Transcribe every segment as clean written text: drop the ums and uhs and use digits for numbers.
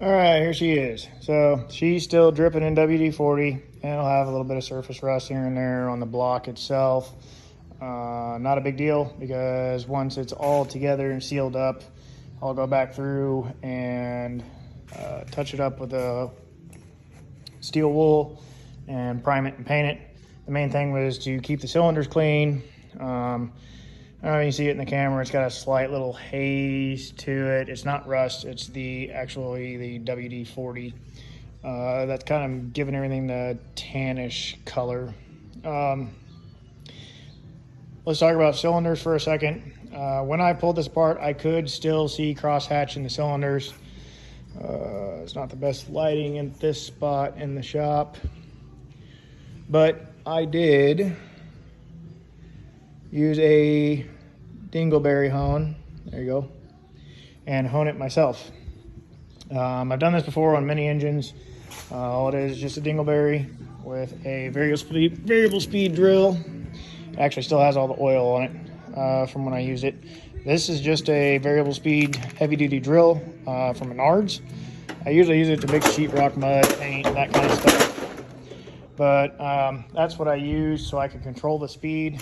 All right, here she is. So she's still dripping in WD-40, and it'll have a little bit of surface rust here and there on the block itself. Not a big deal, because once it's all together and sealed up, I'll go back through and touch it up with a steel wool and prime it and paint it. The main thing was to keep the cylinders clean. I don't know if you see it in the camera, it's got a slight little haze to it. It's not rust, it's actually the WD-40. That's kind of giving everything the tannish color. Let's talk about cylinders for a second. When I pulled this apart, I could still see crosshatch in the cylinders. It's not the best lighting in this spot in the shop, but I did use a dingleberry hone, there you go, and hone it myself. I've done this before on many engines. All it is just a dingleberry with a variable speed drill. It actually still has all the oil on it from when I used it. This is just a variable speed heavy duty drill from Menards. I usually use it to mix sheetrock, mud, paint, that kind of stuff. But that's what I use so I can control the speed.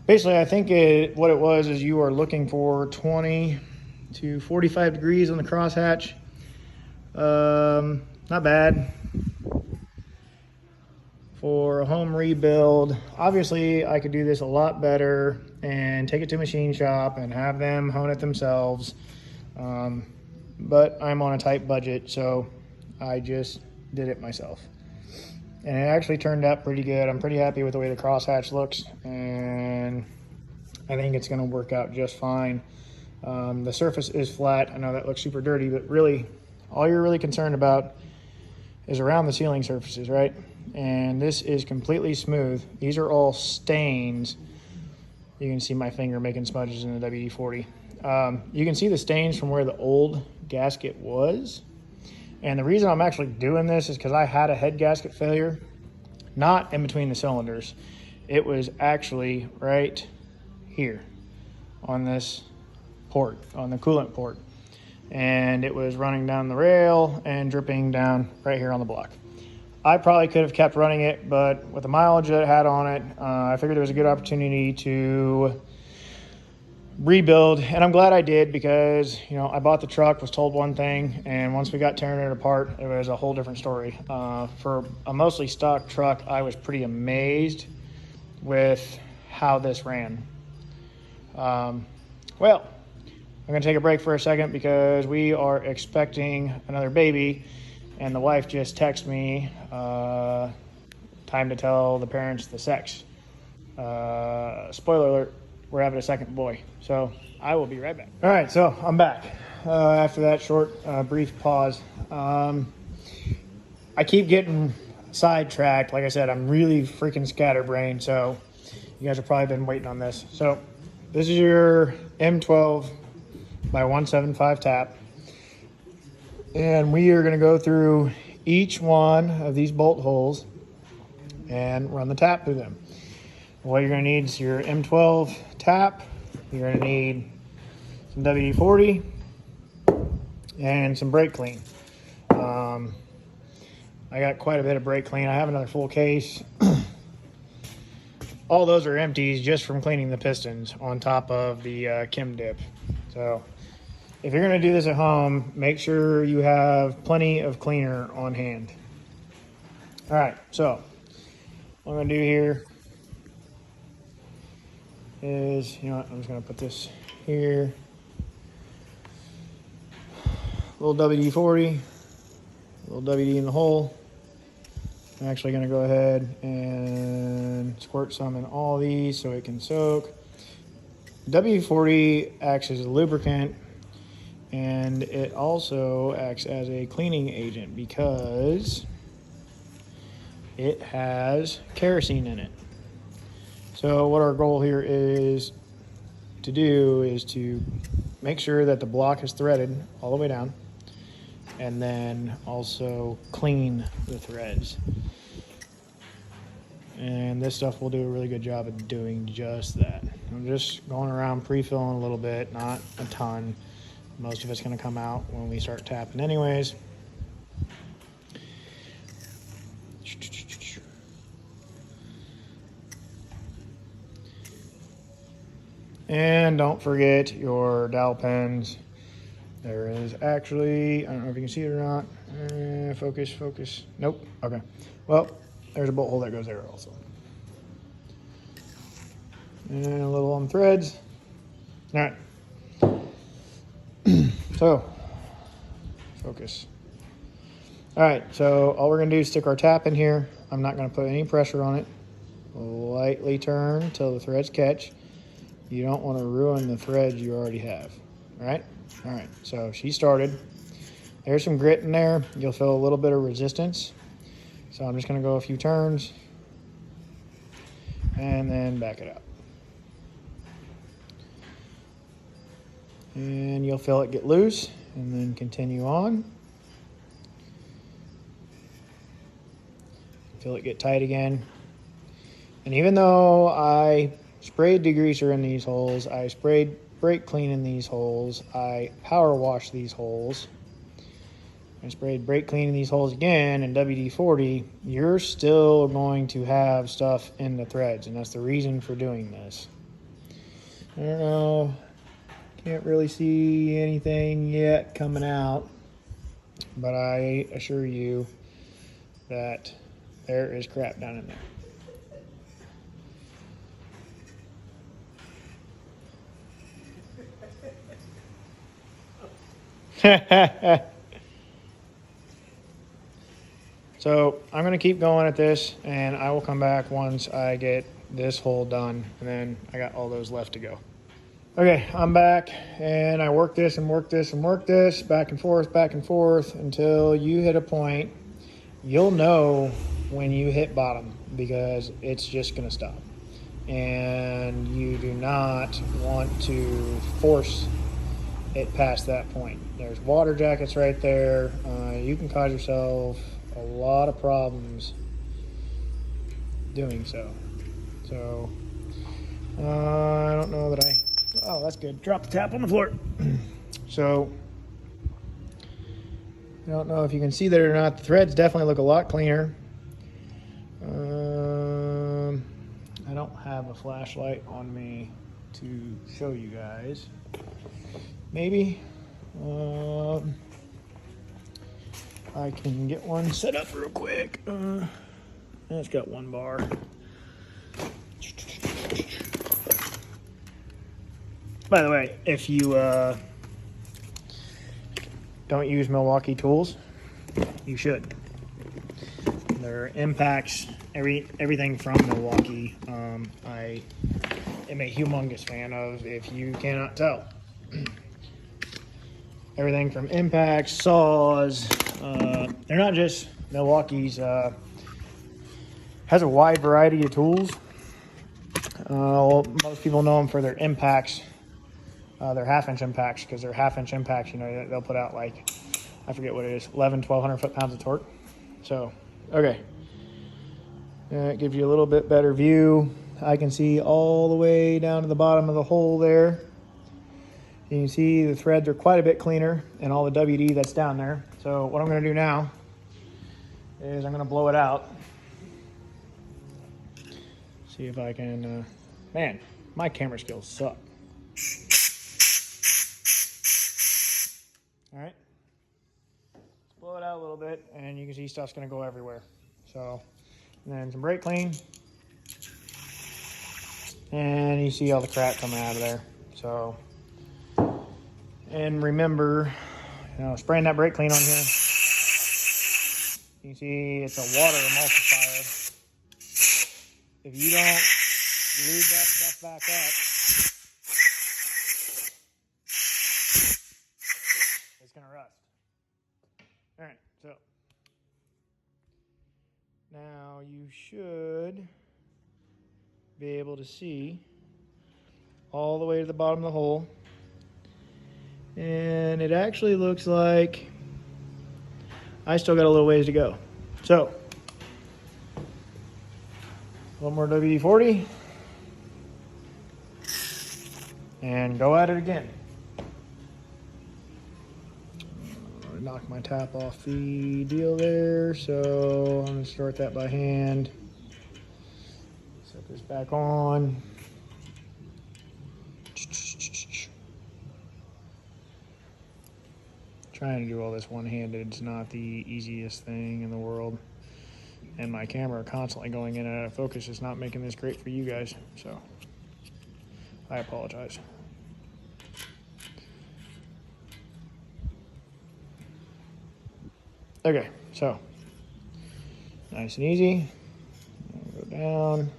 Basically, I think what it was is you are looking for 20 to 45 degrees on the crosshatch. Not bad. For a home rebuild, obviously I could do this a lot better and take it to a machine shop and have them hone it themselves. But I'm on a tight budget, so I just did it myself. And it actually turned out pretty good. I'm pretty happy with the way the crosshatch looks, and I think it's gonna work out just fine. The surface is flat. I know that looks super dirty, but really, all you're really concerned about is around the sealing surfaces, right? And this is completely smooth. These are all stains. You can see my finger making smudges in the WD-40. You can see the stains from where the old gasket was. And the reason I'm actually doing this is because I had a head gasket failure, not in between the cylinders. It was actually right here on this port, on the coolant port. And it was running down the rail and dripping down right here on the block. I probably could have kept running it, but with the mileage that it had on it, I figured it was a good opportunity to rebuild, and I'm glad I did, because I bought the truck, was told one thing, and once we got tearing it apart, it was a whole different story. For a mostly stock truck, I was pretty amazed with how this ran. Well, I'm gonna take a break for a second because we are expecting another baby, and the wife just texted me, time to tell the parents the sex. Spoiler alert, we're having a second boy. So I will be right back. All right, so I'm back after that short, brief pause. I keep getting sidetracked. Like I said, I'm really freaking scatterbrained, so you guys have probably been waiting on this. So this is your M12 by 175 tap. And we are gonna go through each one of these bolt holes and run the tap through them. What you're gonna need is your M12 tap. You're gonna need some WD-40 and some brake clean. I got quite a bit of brake clean. I have another full case. All those are empties just from cleaning the pistons on top of the Kim dip. So if you're gonna do this at home, make sure you have plenty of cleaner on hand. All right, so what I'm gonna do here is, I'm just gonna put this here. A little WD-40, a little WD in the hole. I'm actually gonna go ahead and squirt some in all these so it can soak. WD-40 acts as a lubricant, and it also acts as a cleaning agent because it has kerosene in it. So what our goal here is to make sure that the block is threaded all the way down, and then also clean the threads. And this stuff will do a really good job of doing just that. I'm just going around pre-filling a little bit, not a ton, Most of it's going to come out when we start tapping anyways. And don't forget your dowel pins. There is actually, I don't know if you can see it or not. Focus. Nope. Okay. Well, there's a bolt hole that goes there also. And a little on threads. All right. So, focus. All right, so all we're gonna do is stick our tap in here. I'm not gonna put any pressure on it. Lightly turn until the threads catch. You don't wanna ruin the threads you already have, all right? All right, so she started. There's some grit in there. You'll feel a little bit of resistance. So I'm just gonna go a few turns and then back it up. And you'll feel it get loose and then continue on. Feel it get tight again. And even though I sprayed degreaser in these holes, I sprayed brake clean in these holes, I power washed these holes, I sprayed brake clean in these holes again in WD-40, you're still going to have stuff in the threads, and that's the reason for doing this. I don't know, can't really see anything yet coming out, but I assure you that there is crap down in there. So I'm going to keep going at this, and I will come back once I get this hole done, and then I got all those left to go. Okay, I'm back, and I work this and work this and work this back and forth until you hit a point. You'll know when you hit bottom because it's just going to stop. And you do not want to force it past that point. There's water jackets right there. You can cause yourself a lot of problems doing so. So, I don't know that oh, that's good. Drop the tap on the floor. So, I don't know if you can see that or not. The threads definitely look a lot cleaner. I don't have a flashlight on me to show you guys. Maybe I can get one set up real quick. It's got one bar. By the way, if you don't use Milwaukee tools, you should. Their impacts, everything from Milwaukee, I am a humongous fan of, if you cannot tell. Everything from impacts, saws, they're not just Milwaukee's, has a wide variety of tools. Most people know them for their impacts, their half-inch impacts, because they're half-inch impacts, you know, they'll put out like, I forget what it is, 1,200 foot-pounds of torque. So, okay. It gives you a little bit better view. I can see all the way down to the bottom of the hole there. You can see the threads are quite a bit cleaner and all the WD that's down there. So what I'm going to do now is I'm going to blow it out. See if I can, man, my camera skills suck. All right, let's blow it out a little bit and you can see stuff's going to go everywhere. So, and then some brake clean. And you see all the crap coming out of there. So, and remember, you know, spraying that brake clean on here. You can see it's a water emulsifier. If you don't lube that stuff back up, it's gonna rust. All right, so now you should be able to see all the way to the bottom of the hole. And it actually looks like I still got a little ways to go. So, a little more WD-40 and go at it again. gonna knock my tap off the deal there, so I'm gonna start that by hand. Set this back on. Trying to do all this one-handed is not the easiest thing in the world. And my camera constantly going in and out of focus is not making this great for you guys, so I apologize. Okay, so nice and easy. Go down.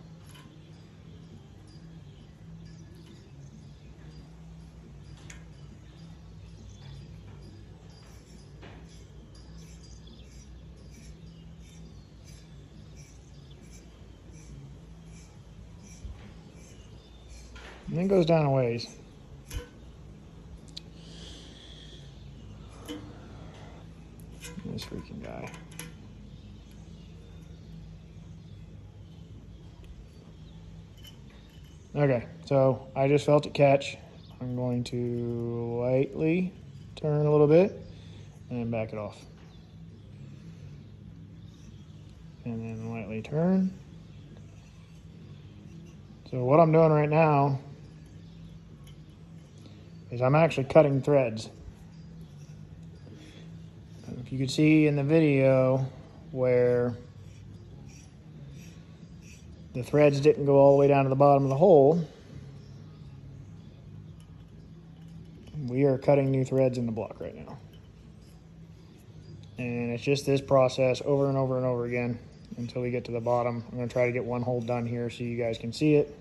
And then goes down a ways. This freaking guy. Okay, so I just felt it catch. I'm going to lightly turn a little bit and then back it off. And then lightly turn. So what I'm doing right now is I'm actually cutting threads. If you could see in the video where the threads didn't go all the way down to the bottom of the hole, we are cutting new threads in the block right now. And it's just this process over and over and over again until we get to the bottom. I'm going to try to get one hole done here so you guys can see it.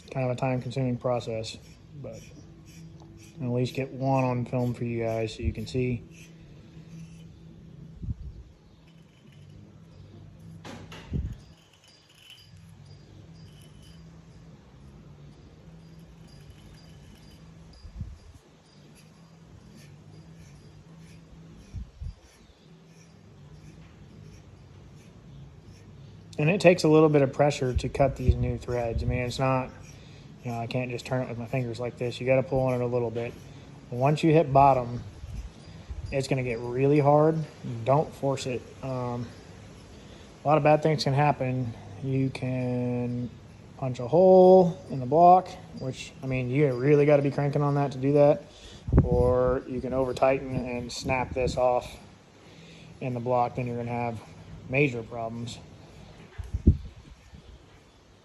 Kind of a time-consuming process, but I'll at least get one on film for you guys so you can see. And it takes a little bit of pressure to cut these new threads. I mean, it's not, you know, I can't just turn it with my fingers like this. You got to pull on it a little bit. But once you hit bottom, it's going to get really hard. Don't force it. A lot of bad things can happen. You can punch a hole in the block, which, I mean, you really got to be cranking on that to do that. Or you can over tighten and snap this off in the block. Then you're going to have major problems,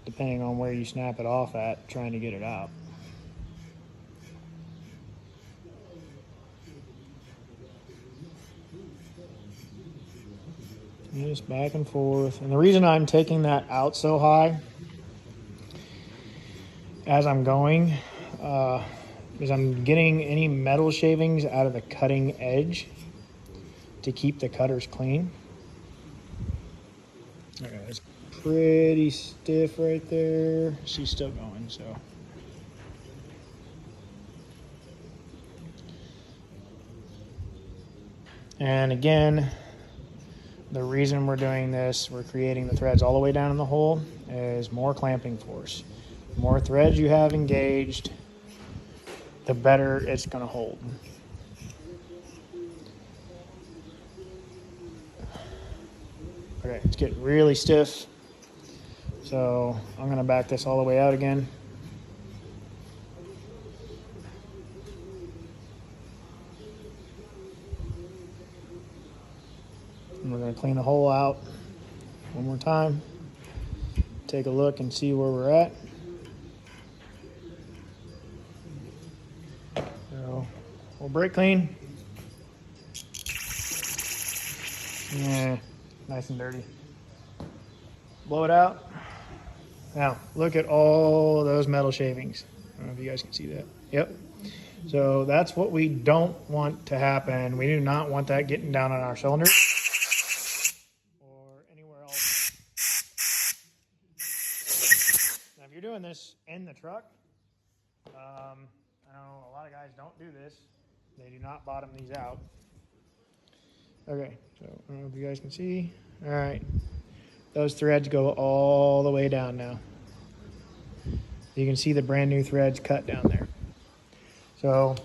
depending on where you snap it off at, trying to get it out. Just back and forth. And the reason I'm taking that out so high as I'm going is I'm getting any metal shavings out of the cutting edge to keep the cutters clean. Okay, that's pretty stiff right there. She's still going, so. And again, the reason we're doing this, we're creating the threads all the way down in the hole, is more clamping force. The more threads you have engaged, the better it's going to hold. Okay, it's getting really stiff. So I'm going to back this all the way out again. And we're going to clean the hole out one more time. Take a look and see where we're at. So we'll brake clean. Yeah, nice and dirty. Blow it out. Now, look at all of those metal shavings. I don't know if you guys can see that. Yep. So that's what we don't want to happen. We do not want that getting down on our cylinders or anywhere else. Now, if you're doing this in the truck, I know a lot of guys don't do this. They do not bottom these out. Okay, so I don't know if you guys can see. All right, those threads go all the way down now. You can see the brand new threads cut down there. So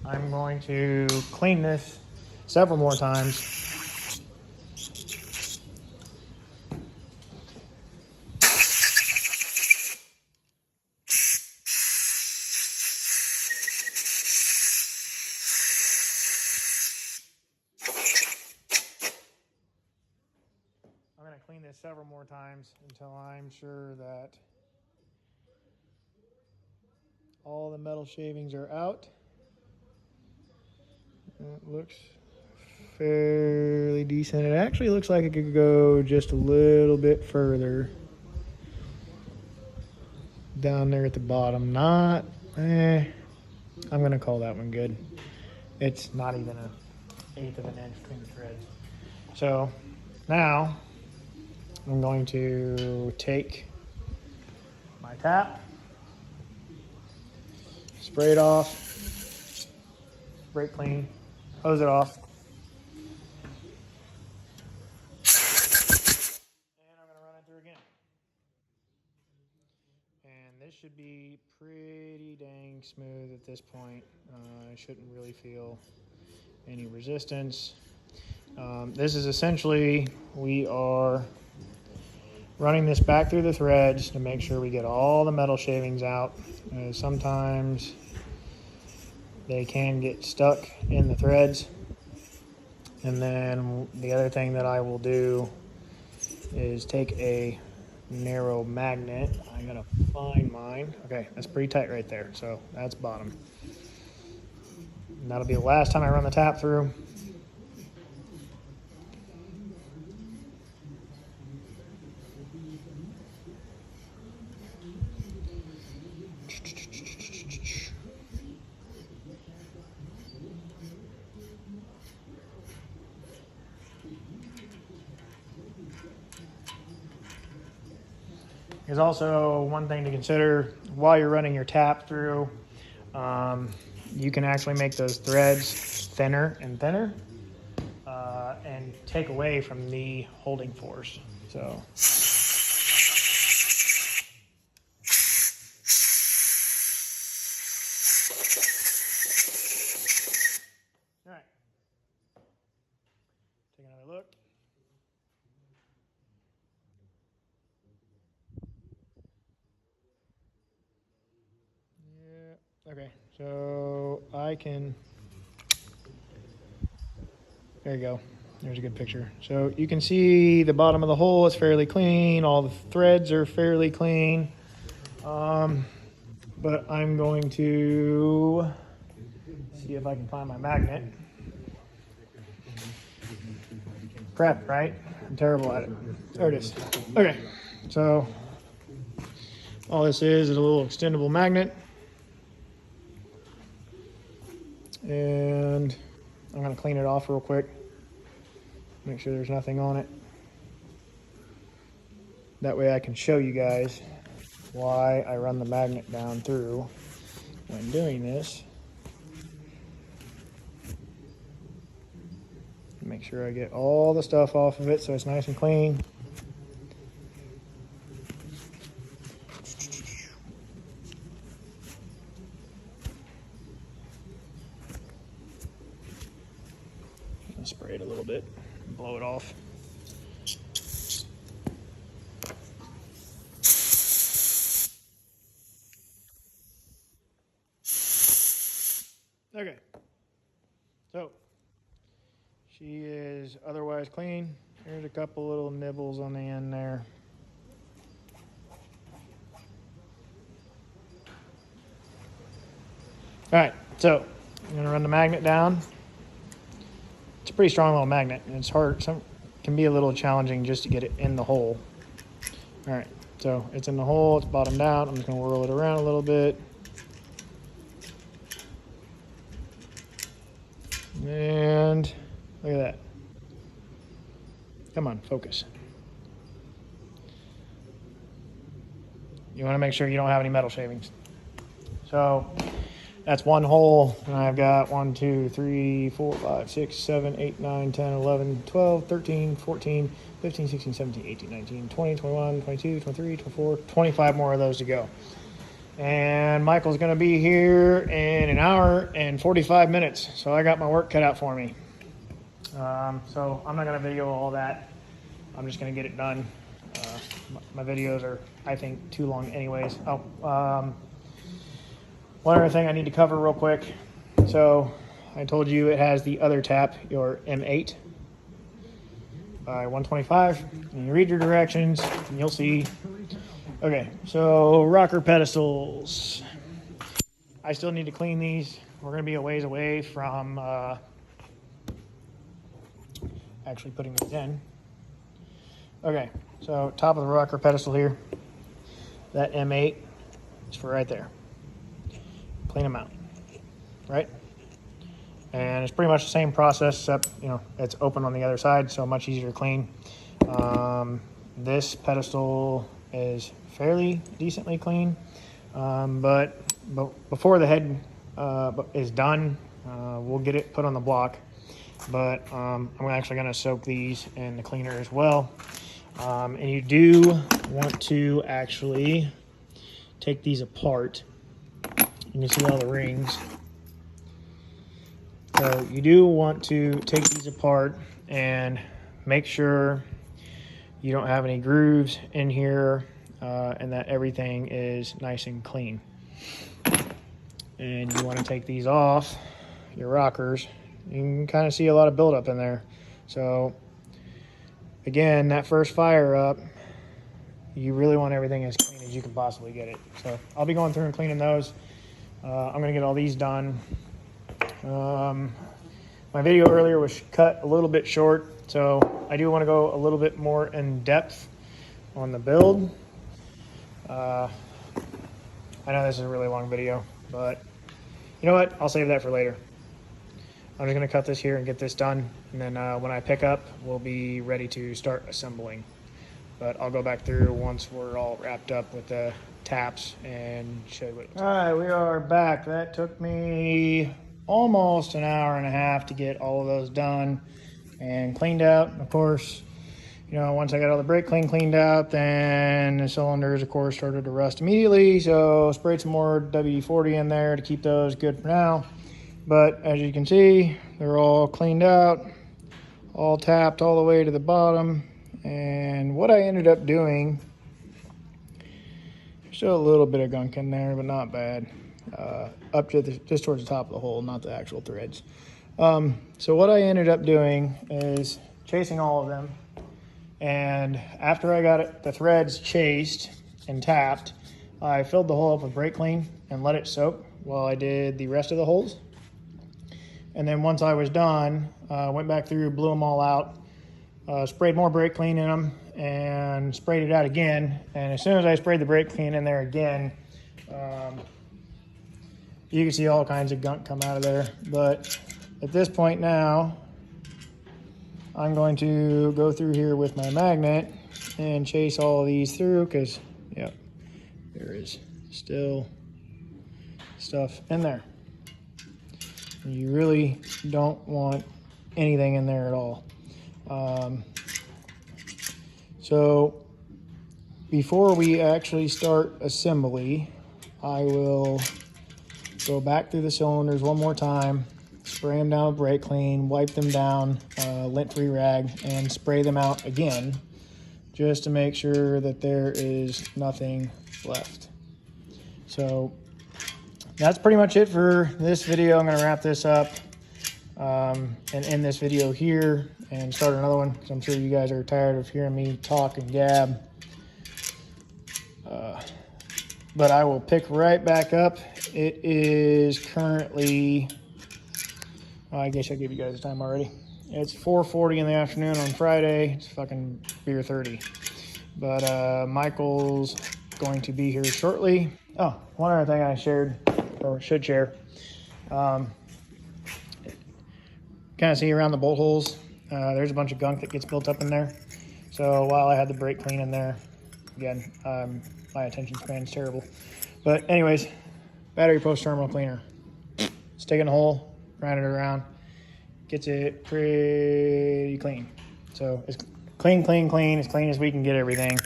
I'm going to clean this several more times. I'm going to clean this several more times until I'm sure that all the metal shavings are out. It looks fairly decent. It actually looks like it could go just a little bit further down there at the bottom. I'm going to call that one good. It's not even an eighth of an inch between the threads. So now I'm going to take my tap, spray it off, brake clean, hose it off, and I'm going to run it through again. And this should be pretty dang smooth at this point. I shouldn't really feel any resistance. This is essentially, we are running this back through the threads to make sure we get all the metal shavings out. Sometimes they can get stuck in the threads. And then the other thing that I will do is take a narrow magnet. I gotta find mine. Okay, that's pretty tight right there. So that's bottom. And that'll be the last time I run the tap through. There's also one thing to consider while you're running your tap through. You can actually make those threads thinner and thinner and take away from the holding force. So. All right. Take another look. Okay, so I can, there you go. There's a good picture. So you can see the bottom of the hole is fairly clean. All the threads are fairly clean. But I'm going to see if I can find my magnet. Crap, right? I'm terrible at it. There it is. Okay, so all this is a little extendable magnet. And I'm going to clean it off real quick. Make sure there's nothing on it. That way I can show you guys why I run the magnet down through when doing this. Make sure I get all the stuff off of it so it's nice and clean. I'll spray it a little bit and blow it off. Okay, so she is otherwise clean. Here's a couple little nibbles on the end there. All right, so I'm gonna run the magnet down. It's a pretty strong little magnet, and it's hard. Some can be a little challenging just to get it in the hole. All right, so it's in the hole. It's bottomed out. I'm just gonna whirl it around a little bit. And look at that. Come on, focus. You want to make sure you don't have any metal shavings. So that's one hole, and I've got 1, 2, 3, 4, 5, 6, 7, 8, 9, 10, 11, 12, 13, 14, 15, 16, 17, 18, 19, 20, 21, 22, 23, 24, 25 more of those to go. And Michael's going to be here in an hour and 45 minutes, so I got my work cut out for me. So I'm not going to video all that. I'm just going to get it done. My videos are, I think, too long anyways. One other thing I need to cover real quick. So I told you it has the other tap, your M8 by 125. And you read your directions and you'll see. Okay, so rocker pedestals. I still need to clean these. We're going to be a ways away from actually putting these in. Okay, so top of the rocker pedestal here, that M8 is for right there. Clean them out, right? And it's pretty much the same process, except, you know, it's open on the other side, so much easier to clean. This pedestal is fairly decently clean, but before the head is done, we'll get it put on the block. But I'm actually going to soak these in the cleaner as well. And you do want to actually take these apart. You can see all the rings. So you do want to take these apart and make sure you don't have any grooves in here, and that everything is nice and clean. And you want to take these off your rockers. You can kind of see a lot of buildup in there. So again, that first fire up, you really want everything as clean as you can possibly get it. So I'll be going through and cleaning those. I'm going to get all these done. My video earlier was cut a little bit short, so I do want to go a little bit more in depth on the build. I know this is a really long video, but you know what? I'll save that for later. I'm just going to cut this here and get this done, and then when I pick up, we'll be ready to start assembling. But I'll go back through once we're all wrapped up with the taps and show you what it looks like. All right, we are back. That took me almost an hour and a half to get all of those done and cleaned out. Of course, you know, once I got all the brake cleaned out, then the cylinders, of course, started to rust immediately. So sprayed some more WD-40 in there to keep those good for now. But as you can see, they're all cleaned out, all tapped all the way to the bottom. And what I ended up doing, still a little bit of gunk in there, but not bad. Up to just towards the top of the hole, not the actual threads. So what I ended up doing is chasing all of them. And after I got the threads chased and tapped, I filled the hole up with brake clean and let it soak while I did the rest of the holes. And then once I was done, went back through, blew them all out, sprayed more brake clean in them, and sprayed it out again. And as soon as I sprayed the brake clean in there again, you can see all kinds of gunk come out of there. But at this point now, I'm going to go through here with my magnet and chase all of these through, because, yep, there is still stuff in there. You really don't want anything in there at all. So before we actually start assembly, I will go back through the cylinders one more time, spray them down with brake clean, wipe them down, lint-free rag, and spray them out again, just to make sure that there is nothing left. So that's pretty much it for this video. I'm going to wrap this up and end this video here and start another one, because I'm sure you guys are tired of hearing me talk and gab. But I will pick right back up. It is currently, I guess I gave you guys the time already. It's 4:40 in the afternoon on Friday. It's fucking beer 30. But Michael's going to be here shortly. Oh, one other thing I shared, or should share. Kind of see around the bolt holes, there's a bunch of gunk that gets built up in there. So while I had the brake clean in there, again, my attention span is terrible. But anyways, battery post terminal cleaner. stick it in a hole, round it around, gets it pretty clean. So it's clean, as clean as we can get everything.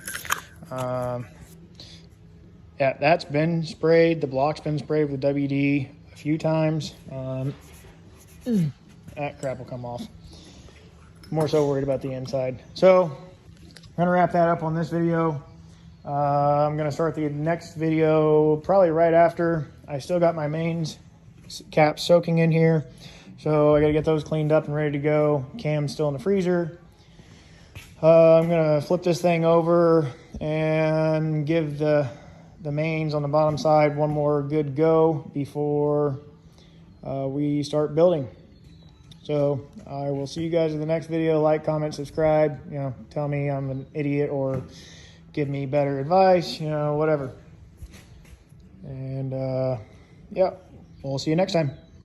Yeah, that's been sprayed. The block's been sprayed with WD a few times. That crap will come off. More so worried about the inside. So I'm gonna wrap that up on this video. I'm gonna start the next video probably right after. I still got my mains caps soaking in here, so I gotta get those cleaned up and ready to go. Cam's still in the freezer. I'm gonna flip this thing over and give the mains on the bottom side one more good go before we start building. So I will see you guys in the next video. Like, comment, subscribe, you know, tell me I'm an idiot or give me better advice, you know, whatever. And yeah, we'll see you next time.